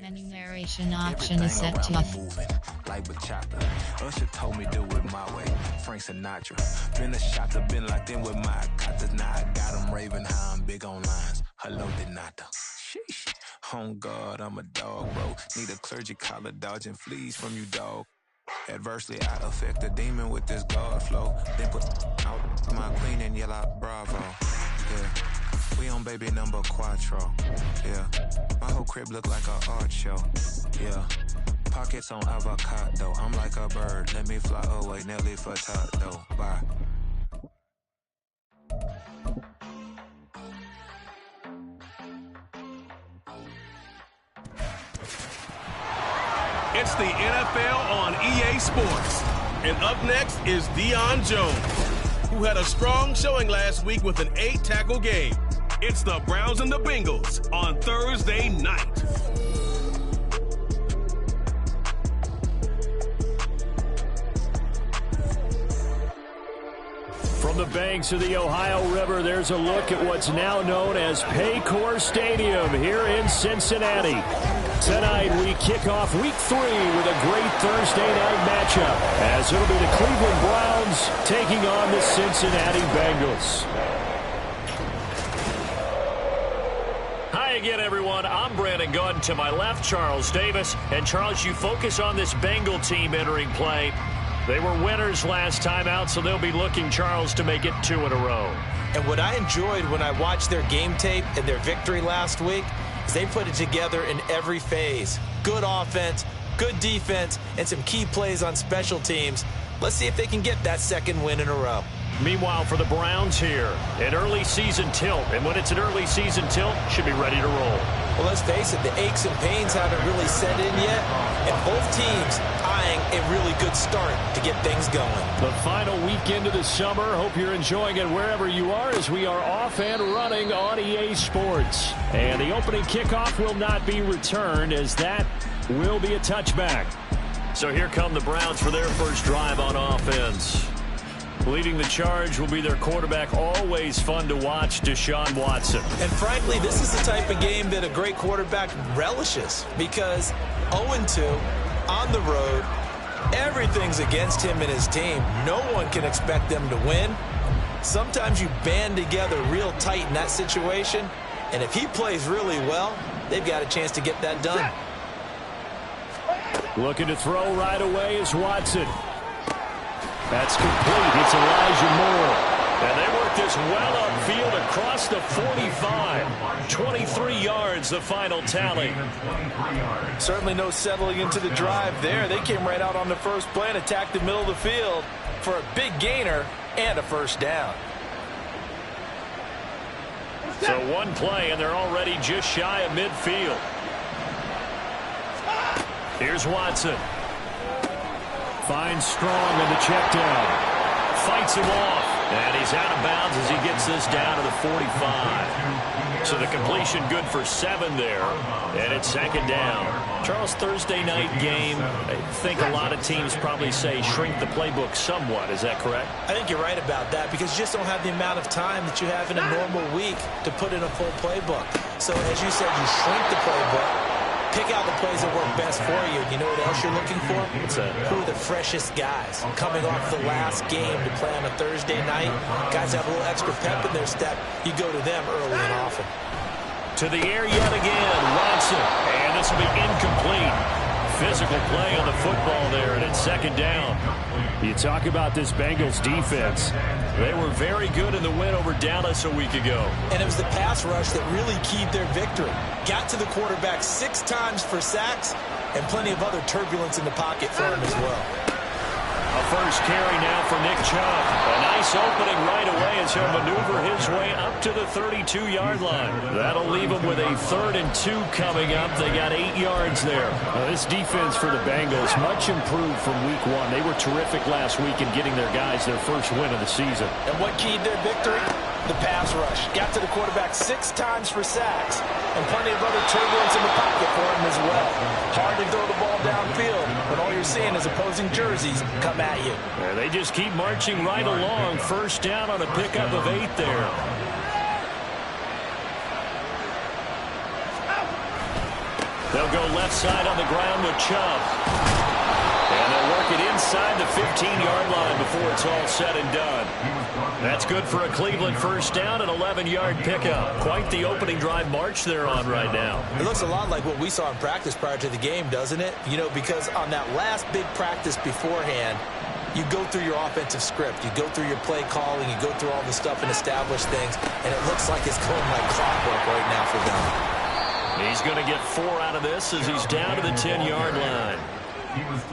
Enumeration option is set to off. Like bachata. Usher told me do it my way. Frank Sinatra. Been a shotter, been locked in with my cotters. Now I got them raving how I'm big on lines. Hello, Denata. Sheesh. On God, I'm a dog, bro. Need a clergy collar, dodging fleas from you, dog. Adversely, I affect the demon with this God flow. Then put out my queen and yell out bravo. Yeah. We on baby number quattro. Yeah. My whole crib look like a art show. Yeah. Pockets on avocado. I'm like a bird. Let me fly away. Nelly Furtado. Bye. It's the NFL on EA Sports. And up next is Deion Jones, who had a strong showing last week with an 8-tackle game. It's the Browns and the Bengals on Thursday night. From the banks of the Ohio River, there's a look at what's now known as Paycor Stadium here in Cincinnati. Tonight, we kick off Week 3 with a great Thursday night matchup, as it'll be the Cleveland Browns taking on the Cincinnati Bengals. Hi again, everyone. I'm Brandon Gunn. To my left, Charles Davis. And, Charles, you focus on this Bengal team entering play. They were winners last time out, so they'll be looking, Charles, to make it 2 in a row. And what I enjoyed when I watched their game tape and their victory last week is they put it together in every phase. Good offense, good defense, and some key plays on special teams. Let's see if they can get that second win in a row. Meanwhile, for the Browns here, an early season tilt. And when it's an early season tilt, should be ready to roll. Well, let's face it, the aches and pains haven't really set in yet. And both teams eyeing a really good start to get things going. The final weekend of the summer. Hope you're enjoying it wherever you are, as we are off and running on EA Sports. And the opening kickoff will not be returned, as that will be a touchback. So here come the Browns for their first drive on offense. Leading the charge will be their quarterback, always fun to watch, Deshaun Watson. And frankly, this is the type of game that a great quarterback relishes, because 0-2 on the road, everything's against him and his team. No one can expect them to win. Sometimes you band together real tight in that situation, and if he plays really well, they've got a chance to get that done. Looking to throw right away is Watson. That's complete. It's Elijah Moore. And they work this well upfield across the 45. 23 yards, the final tally. Certainly no settling into the drive there. They came right out on the first play and attacked the middle of the field for a big gainer and a first down. So one play, and they're already just shy of midfield. Here's Watson. Finds Strong in the check down. Fights him off. And he's out of bounds as he gets this down to the 45. So the completion good for 7 there. And it's second down. Charles, Thursday night game, I think a lot of teams probably say shrink the playbook somewhat. Is that correct? I think you're right about that, because you just don't have the amount of time that you have in a normal week to put in a full playbook. So as you said, you shrink the playbook. Pick out the plays that work best for you. You know what else you're looking for? Who are the freshest guys coming off the last game to play on a Thursday night? Guys have a little extra pep in their step. You go to them early and often. To the air yet again, Watson. And this will be incomplete. Physical play on the football there, and it's second down. You talk about this Bengals defense. They were very good in the win over Dallas a week ago. And it was the pass rush that really keyed their victory. Got to the quarterback 6 times for sacks, and plenty of other turbulence in the pocket for him as well. A first carry now for Nick Chubb. A nice opening right away as he'll maneuver his way up to the 32-yard line. That'll leave him with a 3rd and 2 coming up. They got 8 yards there. Now, this defense for the Bengals, much improved from week 1. They were terrific last week in getting their guys their first win of the season. And what keyed their victory? The pass rush. Got to the quarterback 6 times for sacks, and plenty of other turbulence in the pocket for him as well. Hard to throw the ball downfield when all you're seeing is opposing jerseys come at you. Yeah, they just keep marching right along. First down on a pickup of 8 there. They'll go left side on the ground with Chubb. And they'll work it inside the 15-yard line before it's all said and done. That's good for a Cleveland first down, an 11-yard pickup. Quite the opening drive march they're on right now. It looks a lot like what we saw in practice prior to the game, doesn't it? You know, because on that last big practice beforehand, you go through your offensive script. You go through your play calling. You go through all the stuff and establish things. And it looks like it's going like clockwork right now for them. He's going to get 4 out of this as he's down to the 10-yard line.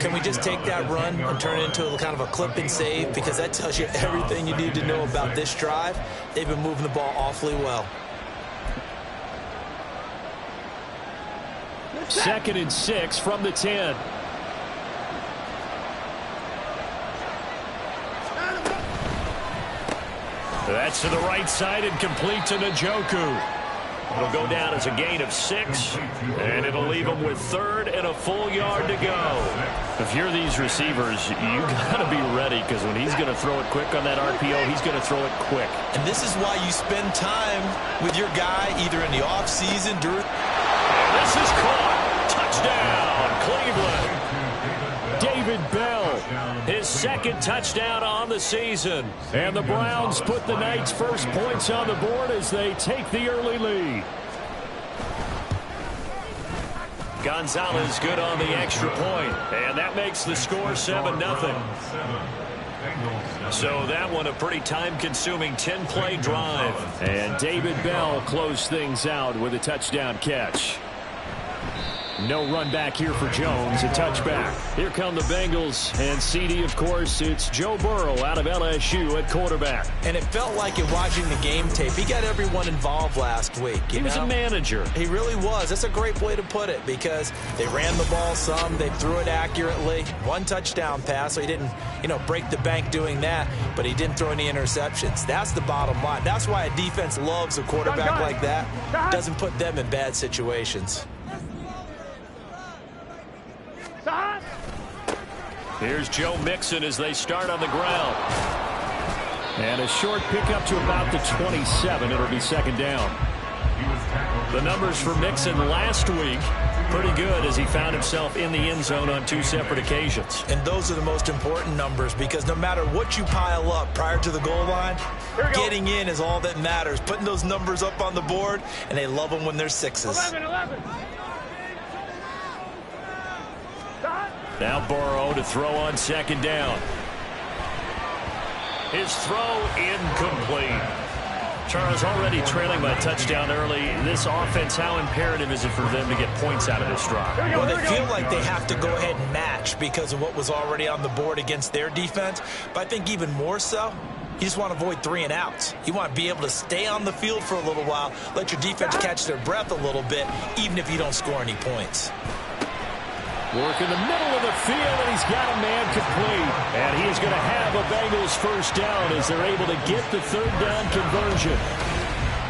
Can we just take that run and turn it into a kind of a clip and save? Because that tells you everything you need to know about this drive. They've been moving the ball awfully well. 2nd and 6 from the 10. That's to the right side and complete to Njoku. It'll go down as a gain of 6, and it'll leave them with 3rd and a full yard to go. If you're these receivers, you got to be ready, because when he's going to throw it quick on that RPO, he's going to throw it quick. And this is why you spend time with your guy either in the offseason, during. And this is caught. Touchdown, Cleveland. David Bell, his 2nd touchdown on the season. And the Browns put the Knights' first points on the board as they take the early lead. Gonzalez good on the extra point, and that makes the score 7-0. So that one a pretty time-consuming 10-play drive. And David Bell closed things out with a touchdown catch. No run back here for Jones, a touchback. Here come the Bengals, and CD, of course, it's Joe Burrow out of LSU at quarterback. And it felt like in watching the game tape, he got everyone involved last week. He was a manager. He really was. That's a great way to put it, because they ran the ball some, they threw it accurately. 1 touchdown pass, so he didn't, break the bank doing that, but he didn't throw any interceptions. That's the bottom line. That's why a defense loves a quarterback like that. Doesn't put them in bad situations. Here's Joe Mixon as they start on the ground. And a short pickup to about the 27. It'll be 2nd down. The numbers for Mixon last week, pretty good as he found himself in the end zone on 2 separate occasions. And those are the most important numbers, because no matter what you pile up prior to the goal line, getting in is all that matters. Putting those numbers up on the board, and they love them when they're 6s. 11. Now Burrow to throw on 2nd down. His throw incomplete. Charles, already trailing by a touchdown early. This offense, how imperative is it for them to get points out of this drive? Well, they feel like they have to go ahead and match because of what was already on the board against their defense. But I think even more so, you just want to avoid 3 and outs. You want to be able to stay on the field for a little while, let your defense catch their breath a little bit, even if you don't score any points. Work in the middle of the field, and he's got a man complete. And he is going to have a Bengals first down as they're able to get the 3rd down conversion.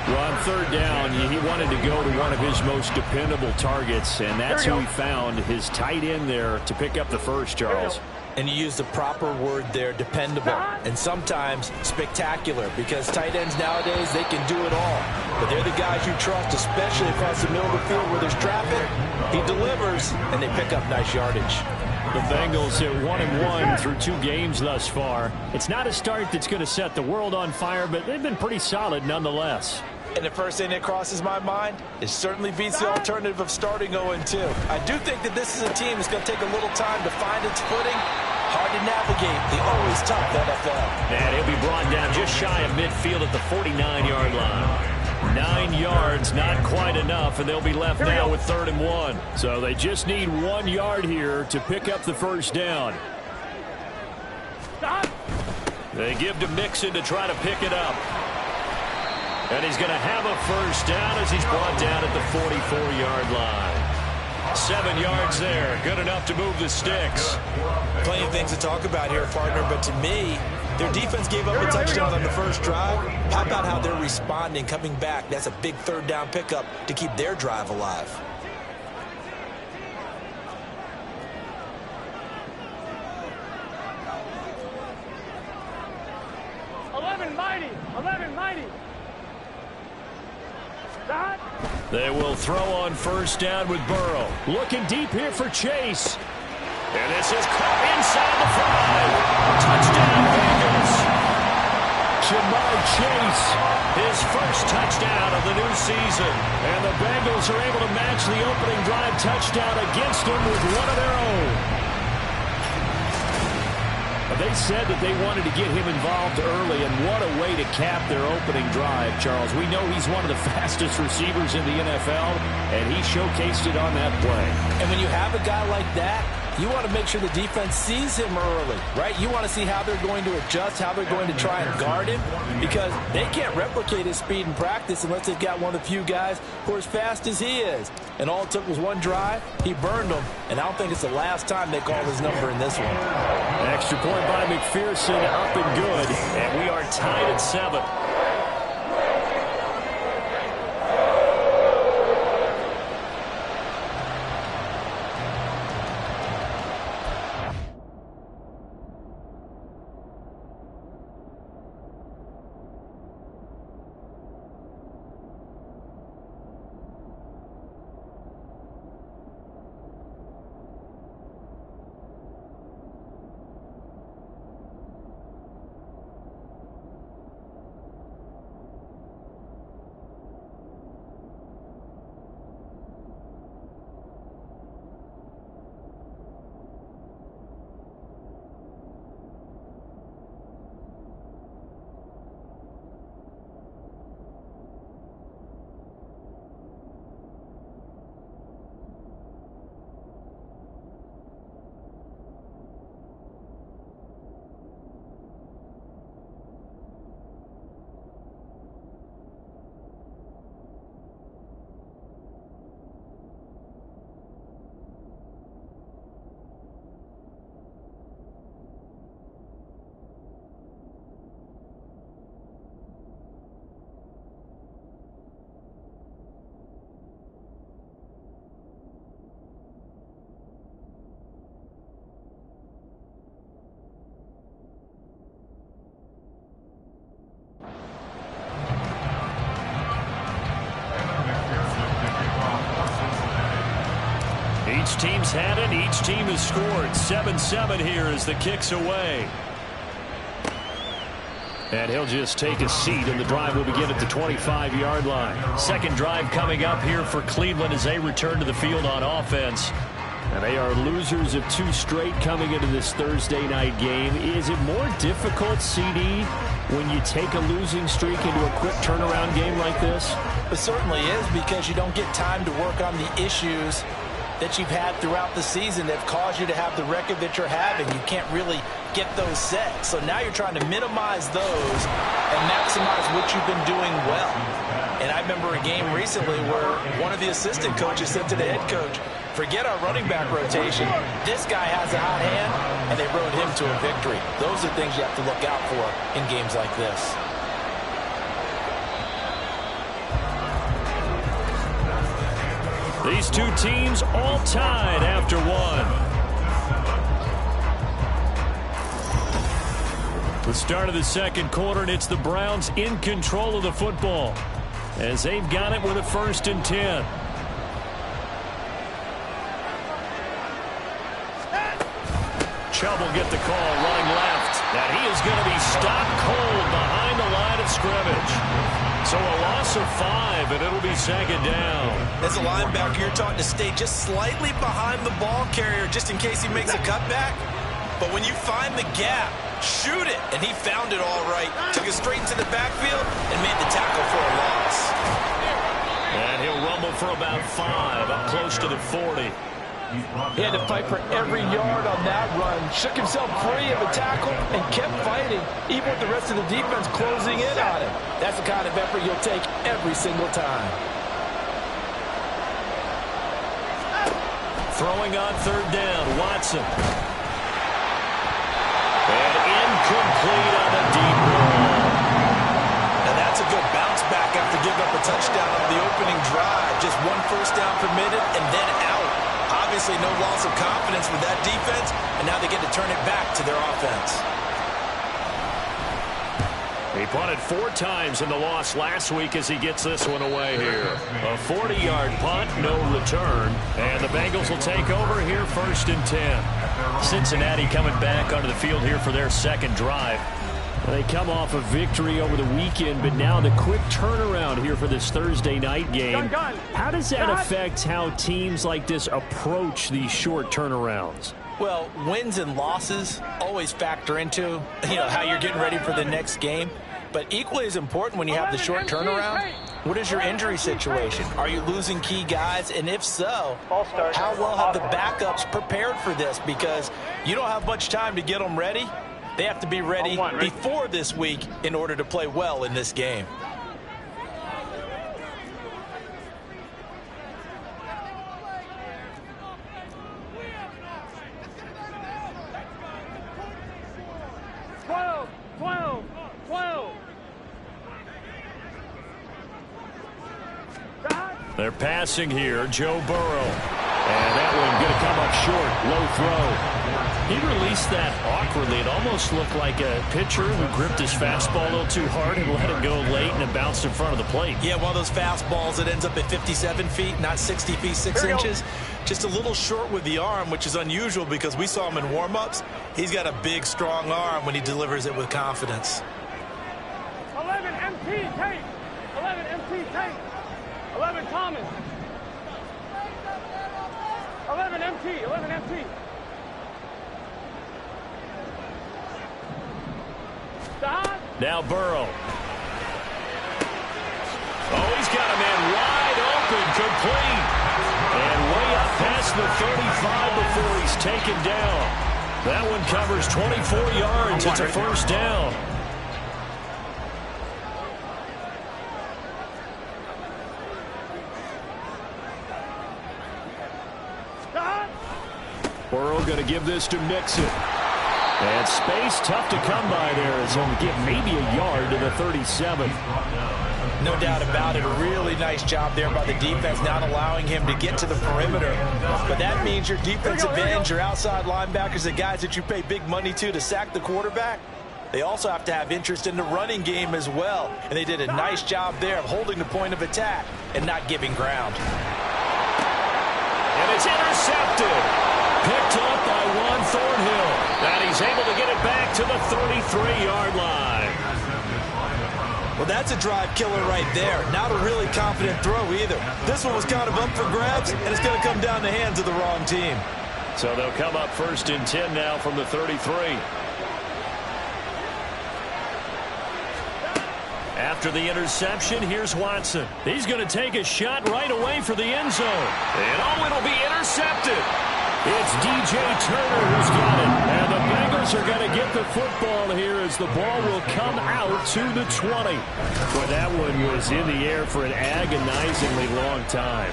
Well, on 3rd down, he wanted to go to one of his most dependable targets, and that's who he found, his tight end there, to pick up the first, Charles. And you use the proper word there, dependable, and sometimes spectacular, because tight ends nowadays, they can do it all. But they're the guys you trust, especially across the middle of the field where there's traffic. He delivers, and they pick up nice yardage. The Bengals at 1-1 through 2 games thus far. It's not a start that's going to set the world on fire, but they've been pretty solid nonetheless. And the first thing that crosses my mind, it certainly beats the alternative of starting 0-2. I do think that this is a team that's going to take a little time to find its footing. Hard to navigate the always tough NFL. And he'll be brought down just shy of midfield at the 49-yard line. 9 yards, not quite enough, and they'll be left now with 3rd and 1. So they just need 1 yard here to pick up the first down. They give to Mixon to try to pick it up. And he's going to have a first down as he's brought down at the 44-yard line. 7 yards there, good enough to move the sticks. Plenty of things to talk about here, partner, but to me, their defense gave up a touchdown on the first drive. How about how they're responding, coming back? That's a big 3rd down pickup to keep their drive alive. Mighty. Stop. They will throw on first down with Burrow. Looking deep here for Chase. And this is caught inside the 5. Touchdown, Bengals. Jamar Chase, his first touchdown of the new season. And the Bengals are able to match the opening drive touchdown against them with one of their own. They said that they wanted to get him involved early, and what a way to cap their opening drive, Charles. We know he's one of the fastest receivers in the NFL, and he showcased it on that play. And when you have a guy like that, you want to make sure the defense sees him early, right? You want to see how they're going to adjust, how they're going to try and guard him, because they can't replicate his speed in practice unless they've got one of the few guys who are as fast as he is. And all it took was one drive. He burned them, and I don't think it's the last time they call his number in this one. Extra point by McPherson, up and good, and we are tied at 7. Each team's had it. Each team has scored. 7-7 here as the kick's away. And he'll just take a seat, and the drive will begin at the 25-yard line. Second drive coming up here for Cleveland as they return to the field on offense. And they are losers of 2 straight coming into this Thursday night game. Is it more difficult, CD, when you take a losing streak into a quick turnaround game like this? It certainly is, because you don't get time to work on the issues that you've had throughout the season that have caused you to have the record that you're having. You can't really get those set. So now you're trying to minimize those and maximize what you've been doing well. And I remember a game recently where one of the assistant coaches said to the head coach, forget our running back rotation. This guy has a hot hand, and they rode him to a victory. Those are things you have to look out for in games like this. These two teams all tied after one. The start of the second quarter, and it's the Browns in control of the football as they've got it with a 1st and 10. Chubb will get the call running left. And he is going to be stopped cold behind the line of scrimmage. So a loss of 5, and it'll be 2nd down. As a linebacker, you're taught to stay just slightly behind the ball carrier just in case he makes a cutback. But when you find the gap, shoot it. And he found it all right. Took it straight to the backfield and made the tackle for a loss. And he'll rumble for about 5, up close to the 40. He had to fight for every yard on that run. Shook himself free of the tackle and kept fighting, even with the rest of the defense closing in on him. That's the kind of effort you'll take every single time. Throwing on 3rd down, Watson. And incomplete on a deep ball. Now that's a good bounce back after giving up a touchdown on the opening drive. Just 1 first down permitted and then out. Obviously no loss of confidence with that defense, and now they get to turn it back to their offense. He punted 4 times in the loss last week as he gets this one away here. A 40-yard punt, no return. And the Bengals will take over here 1st and 10. Cincinnati coming back onto the field here for their second drive. They come off a victory over the weekend, but now the quick turnaround here for this Thursday night game. How does that affect how teams like this approach these short turnarounds? Well, wins and losses always factor into, how you're getting ready for the next game. But equally as important when you have the short turnaround, what is your injury situation? Are you losing key guys? And if so, how well have the backups prepared for this? Because you don't have much time to get them ready. They have to be ready before this week in order to play well in this game. They're passing here, Joe Burrow. And that one going to come up short, low throw. He released that awkwardly. It almost looked like a pitcher who gripped his fastball a little too hard and let it go late, and it bounced in front of the plate. Yeah, one of those fastballs that ends up at 57 feet, not 60 feet, 6 inches. Just a little short with the arm, which is unusual because we saw him in warm-ups. He's got a big, strong arm when he delivers it with confidence. 11 MT, tape. 11 MT, tape. 11 Thomas. 11 MT, 11 MT. Now Burrow. Oh, he's got a man wide open, complete. And way up past the 35 before he's taken down. That one covers 24 yards. It's a first down. Burrow going to give this to Mixon. And space tough to come by there as he'll get maybe a yard to the 37. No doubt about it. A really nice job there by the defense, not allowing him to get to the perimeter. But that means your defensive ends, your outside linebackers, the guys that you pay big money to sack the quarterback, they also have to have interest in the running game as well. And they did a nice job there of holding the point of attack and not giving ground. And it's intercepted. Picked up by Juan Thornhill. And he's able to get it back to the 33-yard line. Well, that's a drive killer right there. Not a really confident throw either. This one was kind of up for grabs, and it's going to come down the hands of the wrong team. So they'll come up 1st and 10 now from the 33. After the interception, here's Watson. He's going to take a shot right away for the end zone. And it'll be intercepted. It's DJ Turner who's got it. And the Bengals are going to get the football here as the ball will come out to the 20. Well, that one was in the air for an agonizingly long time.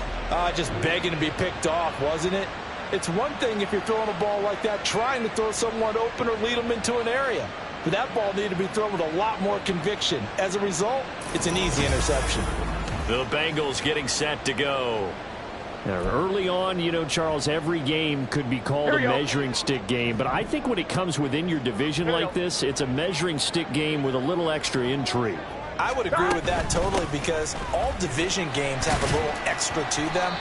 Just begging to be picked off, wasn't it? It's one thing if you're throwing a ball like that, trying to throw someone open or lead them into an area. But that ball needed to be thrown with a lot more conviction. As a result, it's an easy interception. The Bengals getting set to go. Now, early on, Charles, every game could be called a measuring stick game. But I think when it comes within your division like this, it's a measuring stick game with a little extra intrigue. I would agree with that totally because all division games have a little extra to them.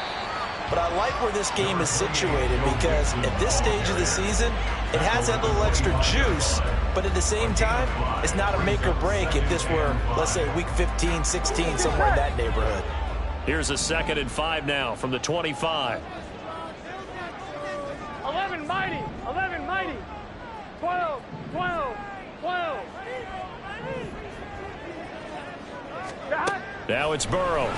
But I like where this game is situated because at this stage of the season, it has that little extra juice. But at the same time, it's not a make or break if this were, let's say, week 15, 16, somewhere in that neighborhood. Here's a 2nd and 5 now from the 25. 11 mighty, 11 mighty, 12, 12, 12. Now it's Burrow.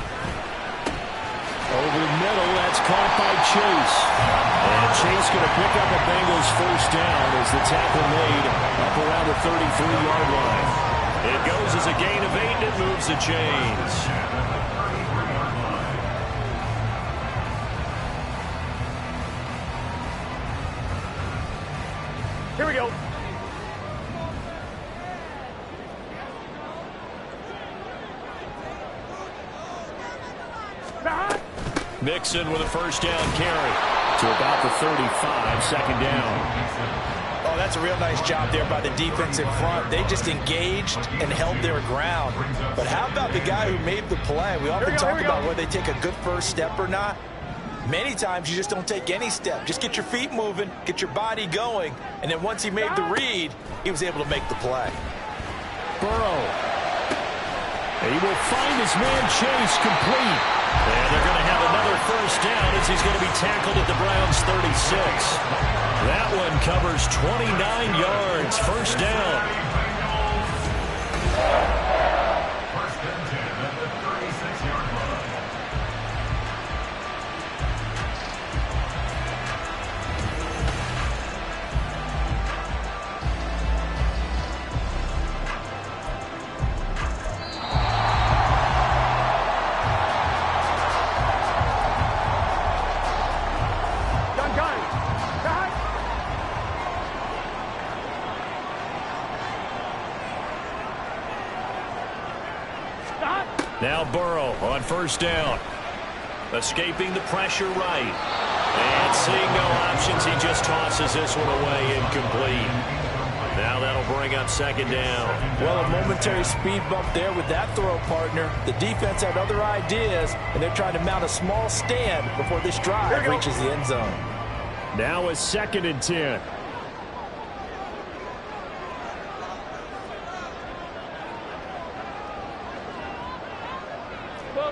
Over the middle, that's caught by Chase. And Chase going to pick up a Bengals first down as the tackle made up around the 33-yard line. It goes as a gain of 8 and it moves the chains. Here we go. Mixon with a first down carry to about the 35, 2nd down. Oh, That's a real nice job there by the defense in front. They just engaged and held their ground. But how about the guy who made the play? We often talk about whether they take a good first step or not. Many times you just don't take any step. Just get your feet moving, get your body going, and then once he made the read, he was able to make the play. Burrow. He will find his man Chase complete. And they're going to have another first down as he's going to be tackled at the Browns' 36. That one covers 29 yards. First down. Now Burrow on first down. Escaping the pressure right. And seeing no options, he just tosses this one away, incomplete. Now that'll bring up second down. Well, a momentary speed bump there with that throw, partner. The defense had other ideas, and they're trying to mount a small stand before this drive reaches the end zone. Now a 2nd and 10.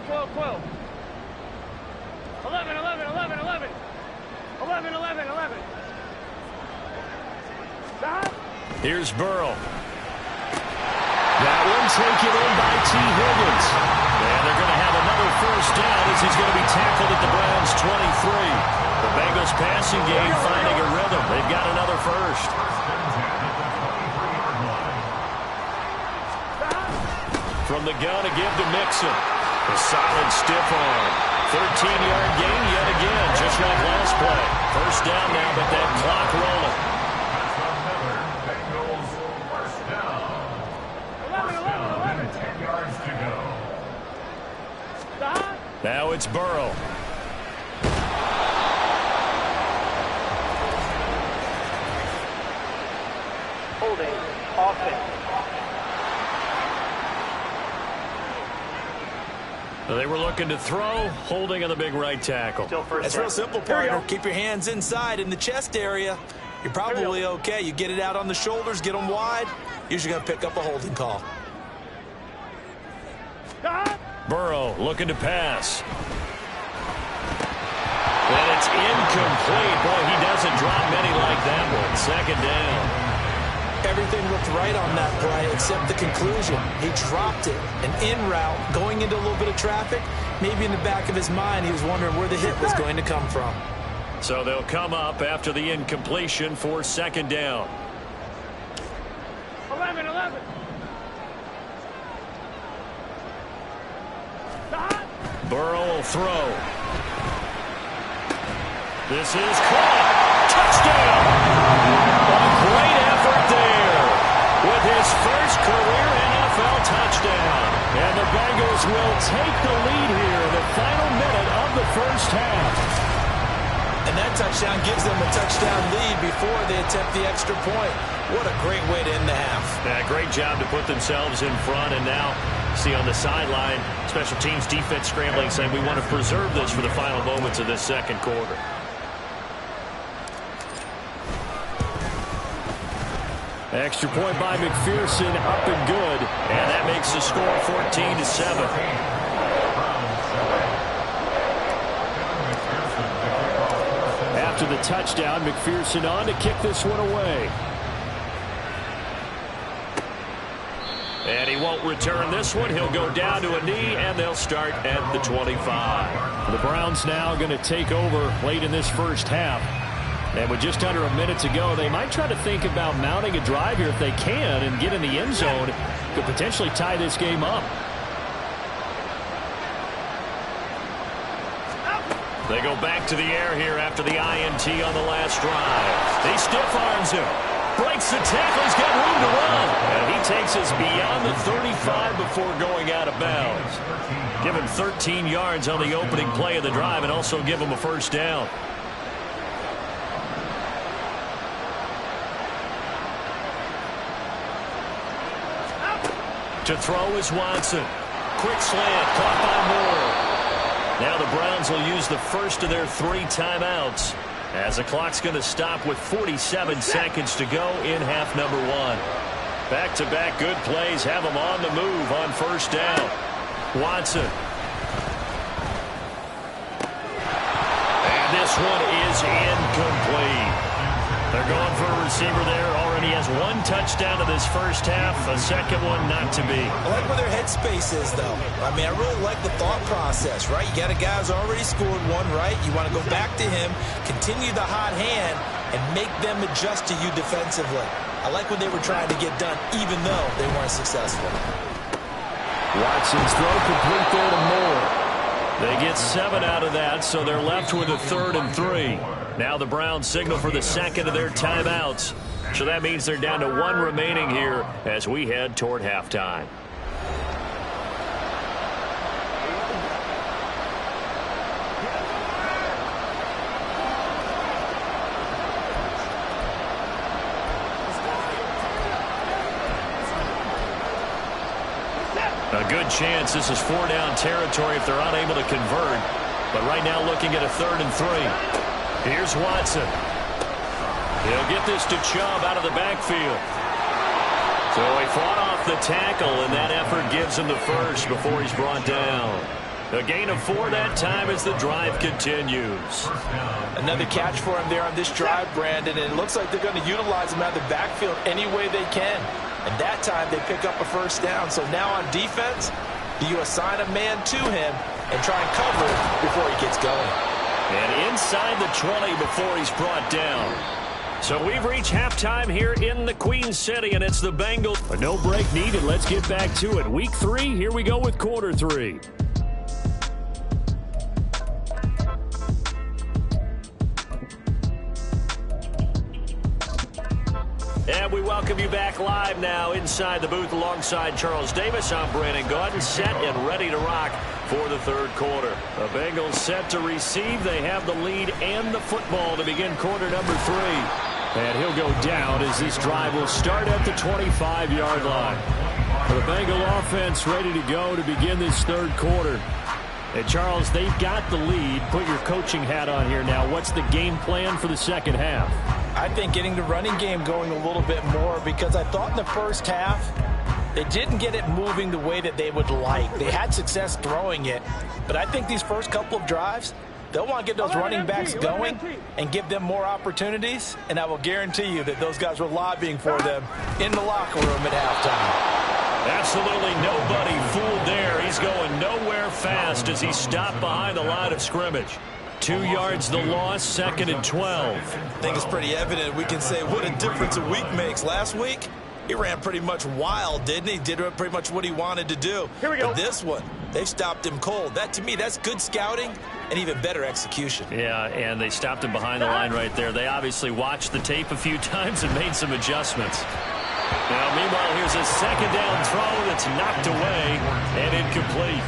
12. 11. 11. Here's Burrow. That one taken in by T. Higgins. And they're going to have another first down as he's going to be tackled at the Browns' 23. The Bengals passing game finding a rhythm. They've got another first. From the gun to give to Mixon. A solid stiff arm. 13-yard gain yet again, just like last play. First down now, but that clock rolling. 11. 10 yards to go. Now it's Burrow. Holding. Offense. They were looking to throw, holding on the big right tackle. It's real simple, partner. Keep your hands inside in the chest area. You're probably okay. You get it out on the shoulders, get them wide. Usually going to pick up a holding call. Burrow looking to pass. And it's incomplete. Boy, he doesn't drop many like that one. Second down. Everything looked right on that play except the conclusion. He dropped it. An in route, going into a little bit of traffic. Maybe in the back of his mind, he was wondering where the hit was going to come from. So they'll come up after the incompletion for second down. 11. Burrow will throw. This is caught. Touchdown! A great effort there with his first career NFL touchdown. And the Bengals will take the lead here in the final minute of the first half. And that touchdown gives them a touchdown lead before they attempt the extra point. What a great way to end the half. Yeah, great job to put themselves in front. And now, see on the sideline, special teams defense scrambling, saying we want to preserve this for the final moments of this second quarter. Extra point by McPherson, up and good. And that makes the score 14-7. After the touchdown, McPherson on to kick this one away. And he won't return this one. He'll go down to a knee, and they'll start at the 25. The Browns now going to take over late in this first half. And with just under a minute to go, they might try to think about mounting a drive here if they can and get in the end zone. Could potentially tie this game up. They go back to the air here after the INT on the last drive. He stiff arms him. Breaks the tackle. He's got room to run. And he takes us beyond the 35 before going out of bounds. Give him 13 yards on the opening play of the drive and also give him a first down. To throw is Watson. Quick slant, caught by Moore. Now the Browns will use the first of their 3 timeouts, as the clock's going to stop with 47 seconds to go in half number 1. Back-to-back good plays have them on the move on first down. Watson. And this one is incomplete. They're going for a receiver there. Already has 1 touchdown to this first half. A second one not to be. I like where their headspace is, though. I mean, I really like the thought process, right? You got a guy who's already scored 1, right? You want to go back to him, continue the hot hand, and make them adjust to you defensively. I like what they were trying to get done, even though they weren't successful. Watson's throw complete there to Moore. They get 7 out of that, so they're left with a 3rd and 3. Now the Browns signal for the second of their timeouts. So that means they're down to 1 remaining here as we head toward halftime. A good chance this is 4-down territory if they're unable to convert. But right now looking at a 3rd and 3. Here's Watson. He'll get this to Chubb out of the backfield. So he fought off the tackle, and that effort gives him the first before he's brought down. A gain of 4 that time as the drive continues. Another catch for him there on this drive, Brandon, and it looks like they're going to utilize him out of the backfield any way they can. And that time they pick up a first down. So now on defense, do you assign a man to him and try and cover it before he gets going? And inside the 20 before he's brought down. So we've reached halftime here in the Queen City, and it's the Bengals. A no break needed. Let's get back to it. Week 3, here we go with quarter 3. And we welcome you back live now inside the booth alongside Charles Davis. I'm Brandon Gaudin, set and ready to rock for the 3rd quarter. The Bengals set to receive. They have the lead and the football to begin quarter number 3. And he'll go down as this drive will start at the 25-yard line. The Bengal offense ready to go to begin this 3rd quarter. And Charles, they've got the lead. Put your coaching hat on here now. What's the game plan for the second half? I think getting the running game going a little bit more, because I thought in the first half they didn't get it moving the way that they would like. They had success throwing it, but I think these first couple of drives, they'll want to get those running backs going and give them more opportunities, and I will guarantee you that those guys were lobbying for them in the locker room at halftime. Absolutely nobody fooled there. He's going nowhere fast as he stopped behind the line of scrimmage. 2 yards the loss, 2nd and 12. I think it's pretty evident. We can say what a difference a week makes. Last week, he ran pretty much wild, didn't he? Did pretty much what he wanted to do. Here we go. But this one, they've stopped him cold. That, to me, that's good scouting and even better execution. Yeah, and they stopped him behind the line right there. They obviously watched the tape a few times and made some adjustments. Now, meanwhile, here's a 2nd down throw that's knocked away and incomplete.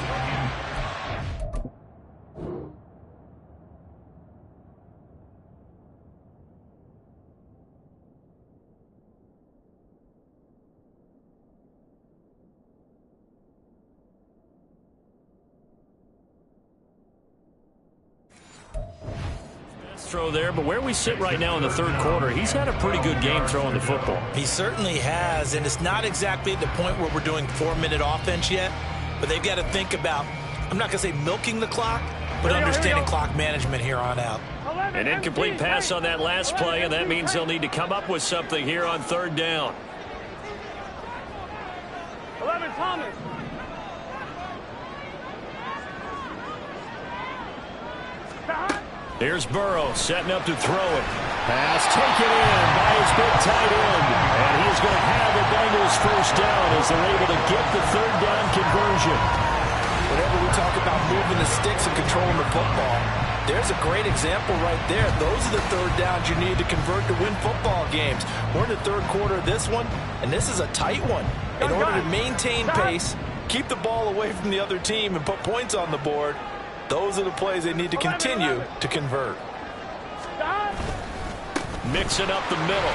Throw there, but where we sit right now in the 3rd quarter, he's had a pretty good game throwing the football. He certainly has, and it's not exactly at the point where we're doing 4-minute offense yet, but they've got to think about, I'm not going to say milking the clock, but understanding clock management here on out. An incomplete pass on that last play, and that means they'll need to come up with something here on 3rd down. 11 Thomas. Here's Burrow setting up to throw it. Pass taken in by his big tight end. And he's going to have the Bengals first down as they're able to get the 3rd down conversion. Whenever we talk about moving the sticks and controlling the football, there's a great example right there. Those are the 3rd downs you need to convert to win football games. We're in the 3rd quarter of this one, and this is a tight one. In order to maintain pace, keep the ball away from the other team, and put points on the board, those are the plays they need to continue to convert. Mixing up the middle.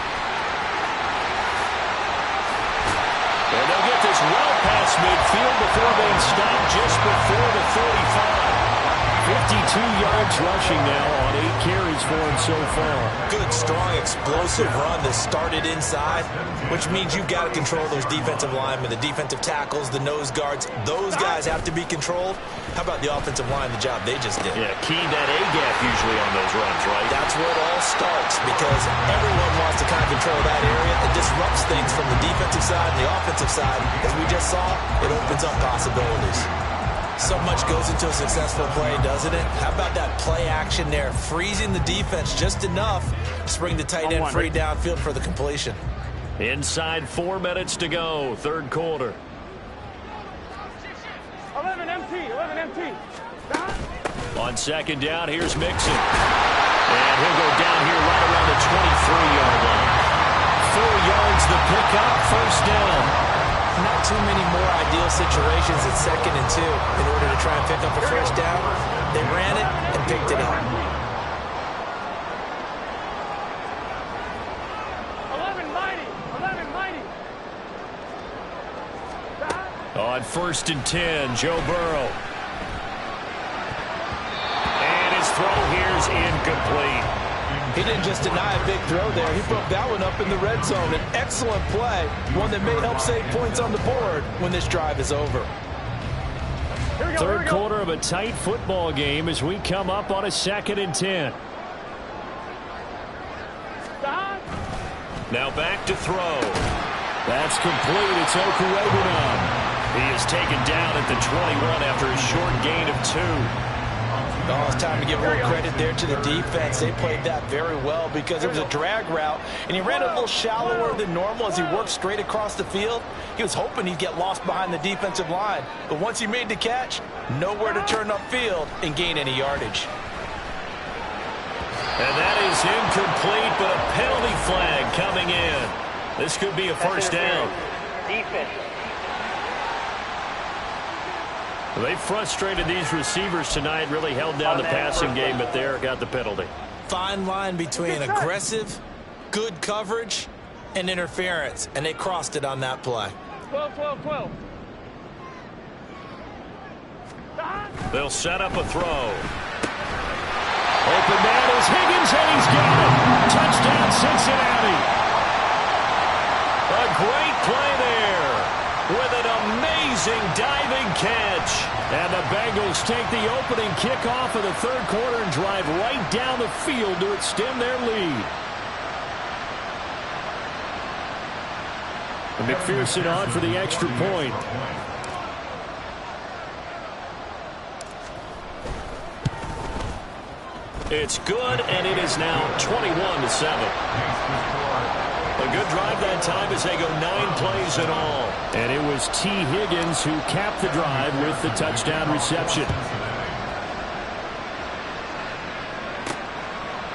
And they'll get this well past midfield before being stopped just before the 35. 52 yards rushing now on 8 carries for him so far. Good, strong, explosive run that started inside, which means you've got to control those defensive linemen, the defensive tackles, the nose guards. Those guys have to be controlled. How about the offensive line, the job they just did? Yeah, keying that A-gap usually on those runs, right? That's where it all starts because everyone wants to kind of control that area. It disrupts things from the defensive side and the offensive side. As we just saw, it opens up possibilities. So much goes into a successful play, doesn't it? How about that play action there, freezing the defense just enough to bring the tight end free downfield for the completion. Inside 4 minutes to go, third quarter. 11 MT. On second down, here's Mixon. And he'll go down here right around the 23-yard line. 4 yards the pickup, first down. Not too many more ideal situations at 2nd and 2 in order to try and pick up a first down. They ran it and picked it up. 11 mighty. On 1st and 10, Joe Burrow. And his throw here's incomplete. He didn't just deny a big throw there. He broke that one up in the red zone. An excellent play, one that may help save points on the board when this drive is over. Third quarter of a tight football game as we come up on a 2nd and 10. Now back to throw. That's complete. It's Wk3. He is taken down at the 21 after a short gain of 2. Oh, it's time to give more credit there to the defense. They played that very well because it was a drag route, and he ran a little shallower than normal as he worked straight across the field. He was hoping he'd get lost behind the defensive line, but once he made the catch, nowhere to turn upfield and gain any yardage. And that is incomplete, but a penalty flag coming in. This could be a first down. Defense. They frustrated these receivers tonight, really held down the passing game, but there got the penalty. Fine line between aggressive, good coverage, and interference, and they crossed it on that play. 12. They'll set up a throw. Open man is Higgins, and he's got it. Touchdown, Cincinnati. A great play there with an amazing diving catch. And the Bengals take the opening kickoff of the third quarter and drive right down the field to extend their lead. And McPherson on for the extra point. It's good, and it is now 21-7. A good drive that time as they go 9 plays in all. And it was T. Higgins who capped the drive with the touchdown reception.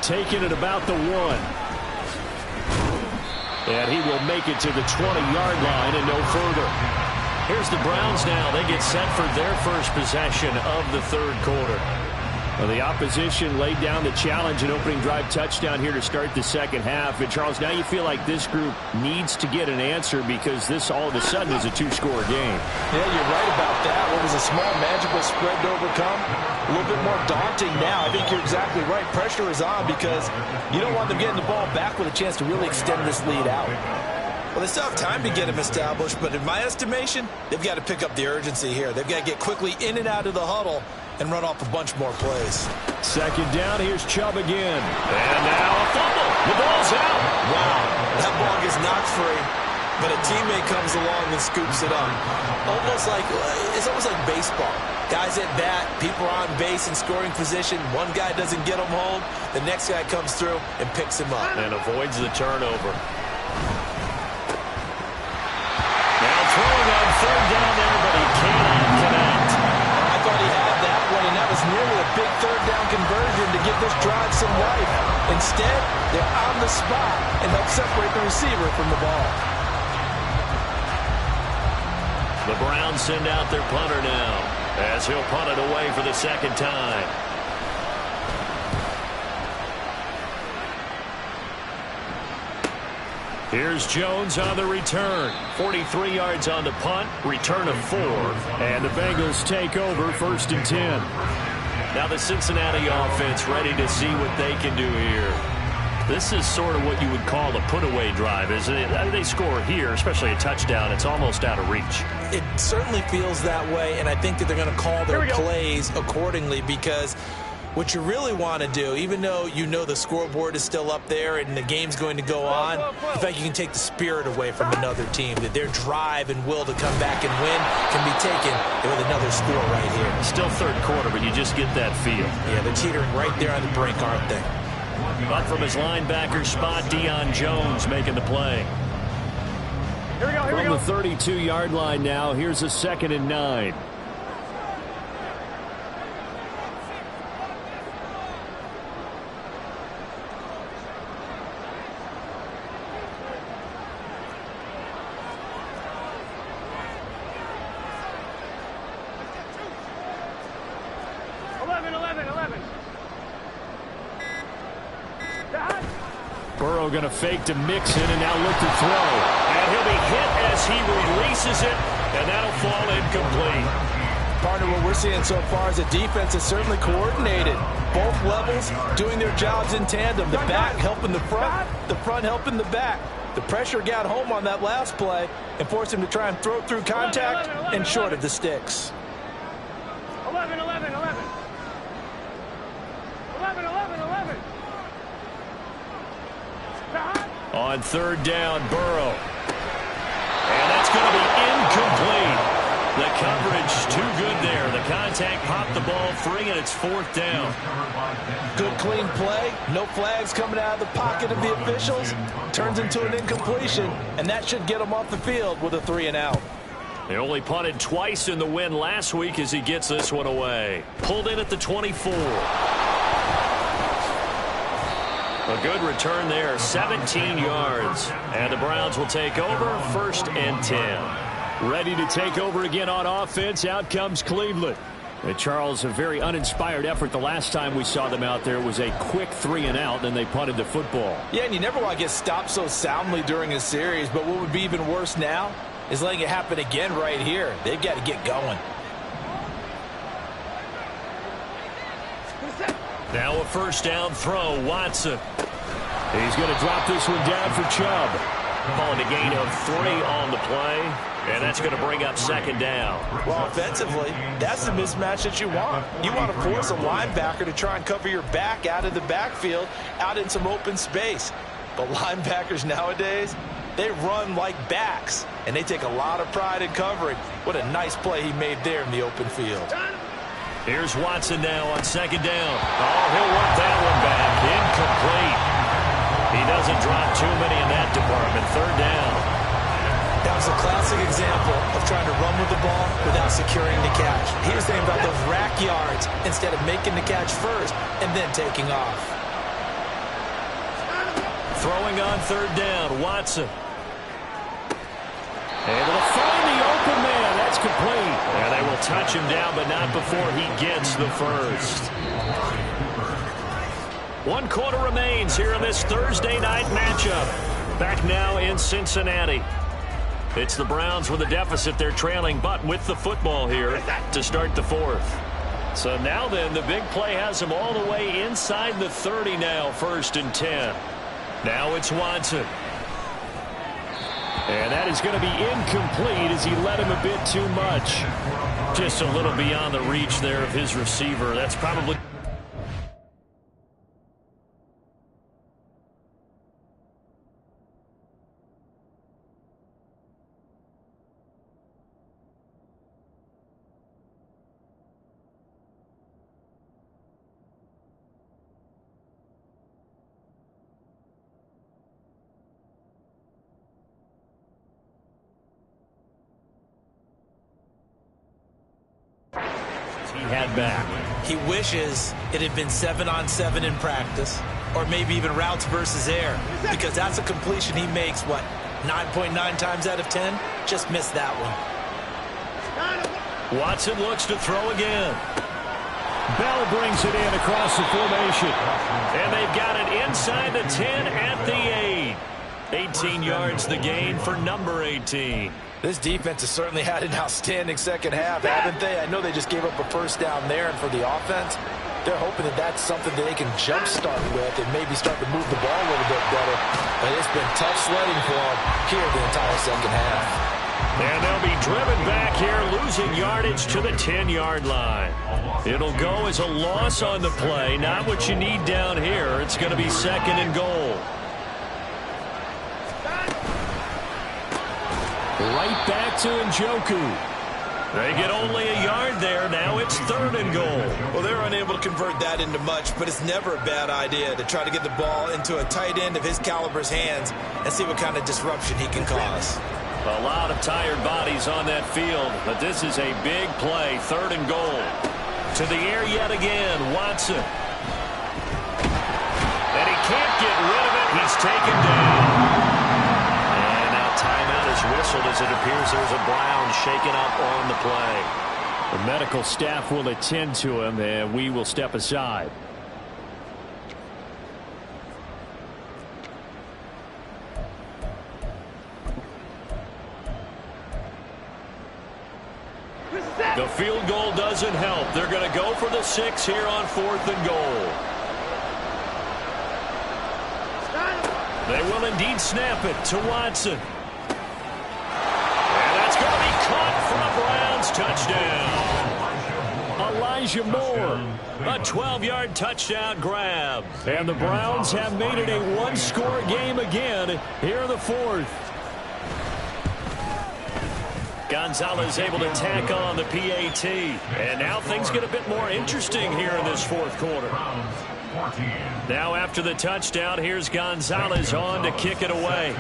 Taking it about the 1. And he will make it to the 20-yard line and no further. Here's the Browns now. They get set for their first possession of the third quarter. Well, the opposition laid down the challenge and opening drive touchdown here to start the second half. And, Charles, now you feel like this group needs to get an answer because this all of a sudden is a 2-score game. Yeah, you're right about that. What was a small magical spread to overcome, a little bit more daunting now. I think you're exactly right. Pressure is on because you don't want them getting the ball back with a chance to really extend this lead out. Well, they still have time to get him established, but in my estimation, they've got to pick up the urgency here. They've got to get quickly in and out of the huddle and run off a bunch more plays. Second down, here's Chubb again. And now a fumble. The ball's out. Wow, that ball gets knocked free, but a teammate comes along and scoops it up. It's almost like baseball. Guys at bat, people are on base in scoring position. One guy doesn't get him home. The next guy comes through and picks him up. And avoids the turnover. Now throwing on third down there, but he cannot connect. I thought he had that one, and that was nearly a big third down conversion to give this drive some life. Instead, they're on the spot and help separate the receiver from the ball. The Browns send out their punter now as he'll punt it away for the second time. Here's Jones on the return. 43 yards on the punt, return of 4. And the Bengals take over 1st and 10. Now the Cincinnati offense ready to see what they can do here. This is sort of what you would call a put-away drive, isn't it? I mean, they score here, especially a touchdown. It's almost out of reach. It certainly feels that way, and I think that they're going to call their plays accordingly, because what you really want to do, even though you know the scoreboard is still up there and the game's going to go on, the fact you can take the spirit away from another team, that their drive and will to come back and win can be taken with another score right here. Still third quarter, but you just get that feel. Yeah, they're teetering right there on the brink, aren't they? But from his linebacker spot, Deion Jones making the play. Here we go, here we go. From the 32-yard line now, here's a 2nd and 9. Burrow going to fake to Mixon and now look to throw. And he'll be hit as he releases it, and that'll fall incomplete. Partner, what we're seeing so far is a defense that's certainly coordinated. Both levels doing their jobs in tandem. The back helping the front helping the back. The pressure got home on that last play and forced him to try and throw through contact and short of the sticks. 11, 11, 11. 11, 11, 11. On 3rd down, Burrow. And that's going to be incomplete. The coverage too good there. The contact popped the ball free, and it's 4th down. Good clean play. No flags coming out of the pocket of the officials. Turns into an incompletion, and that should get him off the field with a 3-and-out. They only punted twice in the win last week as he gets this one away. Pulled in at the 24. A good return there, 17 yards. And the Browns will take over 1st and 10. Ready to take over again on offense. Out comes Cleveland. And Charles, a very uninspired effort the last time we saw them out there. It was a quick 3-and-out, and they punted the football. Yeah, and you never want to get stopped so soundly during a series, but what would be even worse now is letting it happen again right here. They've got to get going. Now a 1st down throw, Watson. He's going to drop this one down for Chubb. Calling a gain of 3 on the play, and that's going to bring up 2nd down. Well, offensively, that's the mismatch that you want. You want to force a linebacker to try and cover your back out of the backfield, out in some open space. But linebackers nowadays, they run like backs, and they take a lot of pride in covering. What a nice play he made there in the open field. Here's Watson now on 2nd down. Oh, he'll work that one back. Incomplete. He doesn't drop too many in that department. 3rd down. That was a classic example of trying to run with the ball without securing the catch. He was thinking about those rack yards instead of making the catch first and then taking off. Throwing on 3rd down, Watson. Able to find the open man. That's complete. And they will touch him down, but not before he gets the first. 1 quarter remains here in this Thursday night matchup. Back now in Cincinnati. It's the Browns with a deficit. They're trailing, but with the football here to start the 4th. So now then, the big play has him all the way inside the 30 now, 1st and 10. Now it's Watson. And that is going to be incomplete as he led him a bit too much. Just a little beyond the reach there of his receiver. That's probably... had back. He wishes it had been 7-on-7 in practice, or maybe even routes versus air, because that's a completion he makes, what, 9.9 times out of 10? Just missed that one. Watson looks to throw again. Bell brings it in across the formation. And they've got it inside the 10 at the 8. 18 yards the gain for number 18. This defense has certainly had an outstanding second half, haven't they? I know they just gave up a first down there, and for the offense, they're hoping that that's something that they can jumpstart with and maybe start to move the ball a little bit better. But it's been tough sledding for them here the entire second half. And they'll be driven back here, losing yardage to the 10-yard line. It'll go as a loss on the play, not what you need down here. It's going to be 2nd and goal. Right back to Njoku. They get only a yard there. Now it's 3rd and goal. Well, they're unable to convert that into much, but it's never a bad idea to try to get the ball into a tight end of his caliber's hands and see what kind of disruption he can cause. A lot of tired bodies on that field, but this is a big play. 3rd and goal. To the air yet again, Watson. And he can't get rid of it. He's taken down. Timeout is whistled as it appears there's a Brown shaken up on the play. The medical staff will attend to him, and we will step aside. The field goal doesn't help. They're going to go for the 6 here on 4th and goal. They will indeed snap it to Watson. Browns touchdown. Elijah Moore, a 12-yard touchdown grab. And the Browns have made it a one-score game again here in the 4th. Gonzalez able to tack on the PAT. And now things get a bit more interesting here in this 4th quarter. Now after the touchdown, here's Gonzalez on to kick it away.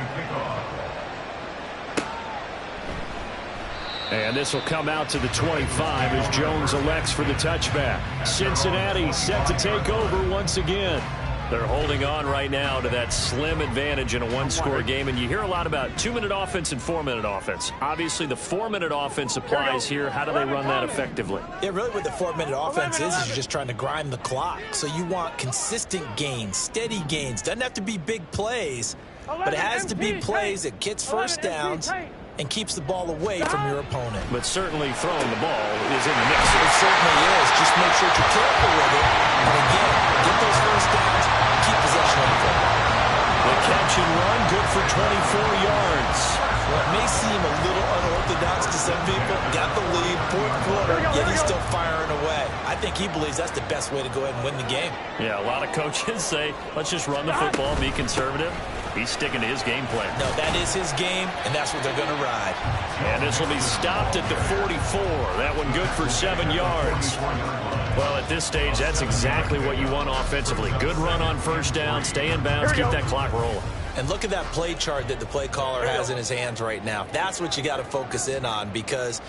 And this will come out to the 25 as Jones elects for the touchback. Cincinnati set to take over once again. They're holding on right now to that slim advantage in a one-score game. And you hear a lot about 2-minute offense and 4-minute offense. Obviously, the 4-minute offense applies here. How do they run that effectively? Yeah, really what the 4-minute offense is you're just trying to grind the clock. So you want consistent gains, steady gains. Doesn't have to be big plays, but it has to be plays that gets first downs and keeps the ball away from your opponent. But certainly throwing the ball is in the mix. It certainly is. Just make sure you're careful with it. And again, get those first downs, keep possession of the football. The catch and run, good for 24 yards. Well, it may seem a little unorthodox to some people. Got the lead, 4th quarter, yet he's still firing away. I think he believes that's the best way to go ahead and win the game. Yeah, a lot of coaches say, let's just run the football, be conservative. He's sticking to his game plan. No, that is his game, and that's what they're going to ride. And this will be stopped at the 44. That one good for 7 yards. Well, at this stage, that's exactly what you want offensively. Good run on first down, stay in bounds, keep that clock rolling. And look at that play chart that the play caller has in his hands right now. That's what you got to focus in on because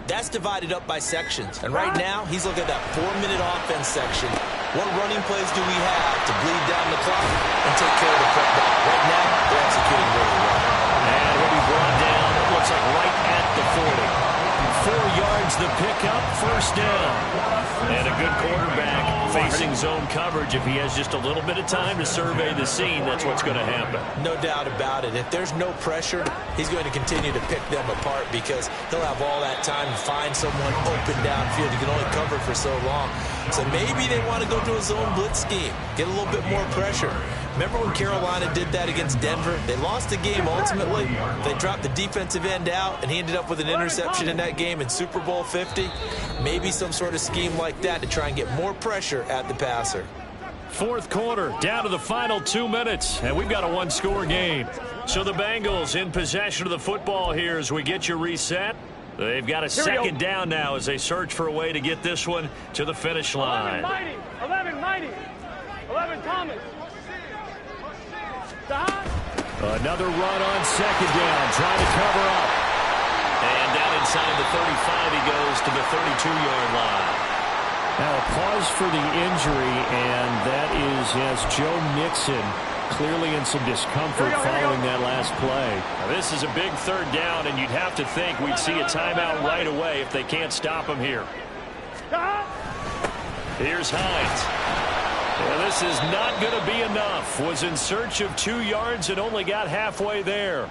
that's divided up by sections. And right now, he's looking at that 4-minute offense section. What running plays do we have to bleed down the clock and take care of the football? Right now, they're executing really well. And he'll be brought down, it looks like right at the 40. 4 yards the pickup, first down. And a good quarterback facing zone coverage. If he has just a little bit of time to survey the scene, that's what's going to happen. No doubt about it. If there's no pressure, he's going to continue to pick them apart because he'll have all that time to find someone open downfield. He can only cover for so long. So maybe they want to go to a zone blitz scheme, get a little bit more pressure. Remember when Carolina did that against Denver? They lost the game ultimately. They dropped the defensive end out, and he ended up with an interception in that game in Super Bowl 50. Maybe some sort of scheme like that to try and get more pressure at the passer. 4th quarter, down to the final 2 minutes, and we've got a one-score game. So the Bengals in possession of the football here as we get you reset. They've got a second down now as they search for a way to get this one to the finish line. 11 Mighty. 11 Thomas. Another run on second down, trying to cover up. And down inside the 35, he goes to the 32-yard line. Now a pause for the injury, and that is, yes, Joe Mixon clearly in some discomfort following that last play. Now, this is a big 3rd down, and you'd have to think we'd see a timeout right away if they can't stop him here. Here's Hines. And this is not going to be enough. Was in search of 2 yards and only got halfway there.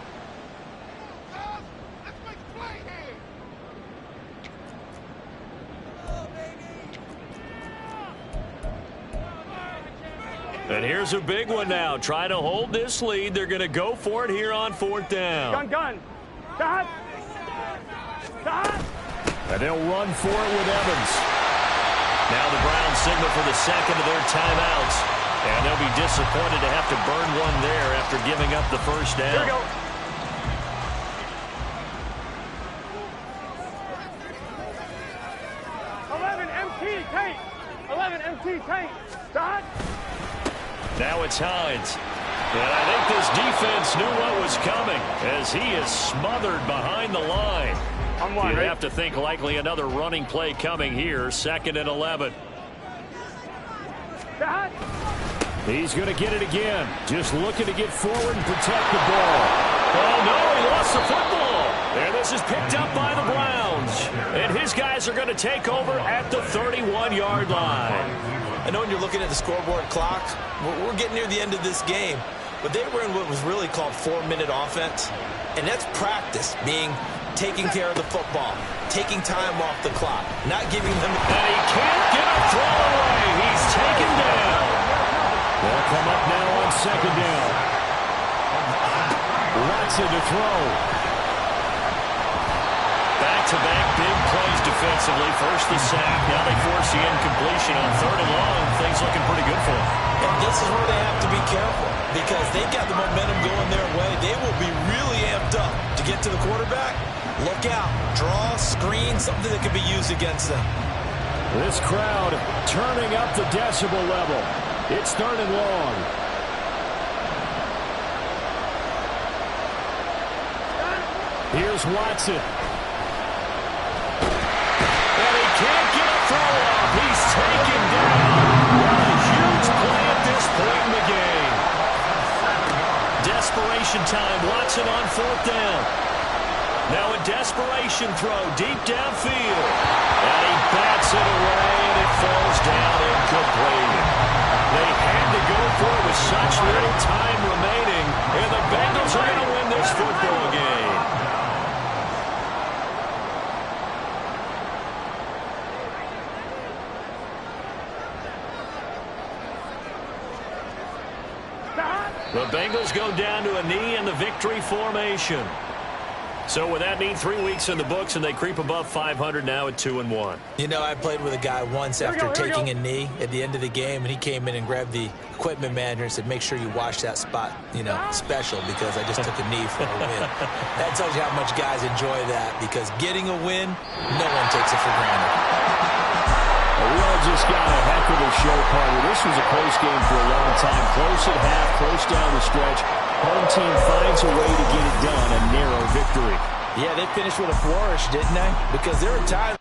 And here's a big one now. Trying to hold this lead. They're going to go for it here on 4th down. Gun. Stop. And they'll run for it with Evans. Now the Browns signal for the second of their timeouts. And they'll be disappointed to have to burn one there after giving up the first down. Here we go. MT tank. Stop. Now it's Hines. And I think this defense knew what was coming as he is smothered behind the line. You'd have to think likely another running play coming here. 2nd and 11. Stop. He's going to get it again. Just looking to get forward and protect the ball. Oh, no, he lost the football. And this is picked up by the Browns. And his guys are going to take over at the 31-yard line. I know when you're looking at the scoreboard clock, we're getting near the end of this game. But they were in what was really called 4-minute offense. And that's practice, being taking care of the football, taking time off the clock, not giving them... And he can't get a throw away. He's taken down. They'll come up now on 2nd down. Watson to throw. Back-to-back big plays defensively. First the sack. Now they force the incompletion on 3rd and long. Things looking pretty good for them. And this is where they have to be careful because they've got the momentum going their way. They will be really amped up to get to the quarterback. Look out. Draw, screen, something that could be used against them. This crowd turning up the decibel level. It's 3rd and long. Here's Watson. And he can't get a throw off. He's taken down. What a huge play at this point in the game. Desperation time. Watson on 4th down. Now a desperation throw deep downfield. And he bats it away, and it falls down incomplete. They had to go for it with such little time remaining, and the Bengals are going to win this football game. The Bengals go down to a knee in the victory formation. So with that, need 3 weeks in the books, and they creep above 500 now at 2-1. You know, I played with a guy once after taking a knee at the end of the game, and he came in and grabbed the equipment manager and said, make sure you watch that spot, special, because I just took a knee for a win. That tells you how much guys enjoy that, because getting a win, no one takes it for granted. Well, we all just got a heck of a show, Carter. This was a close game for a long time. Close at half, close down the stretch. Home team finds a way to get it done, a narrow victory. Yeah, they finished with a flourish, didn't they? Because there are times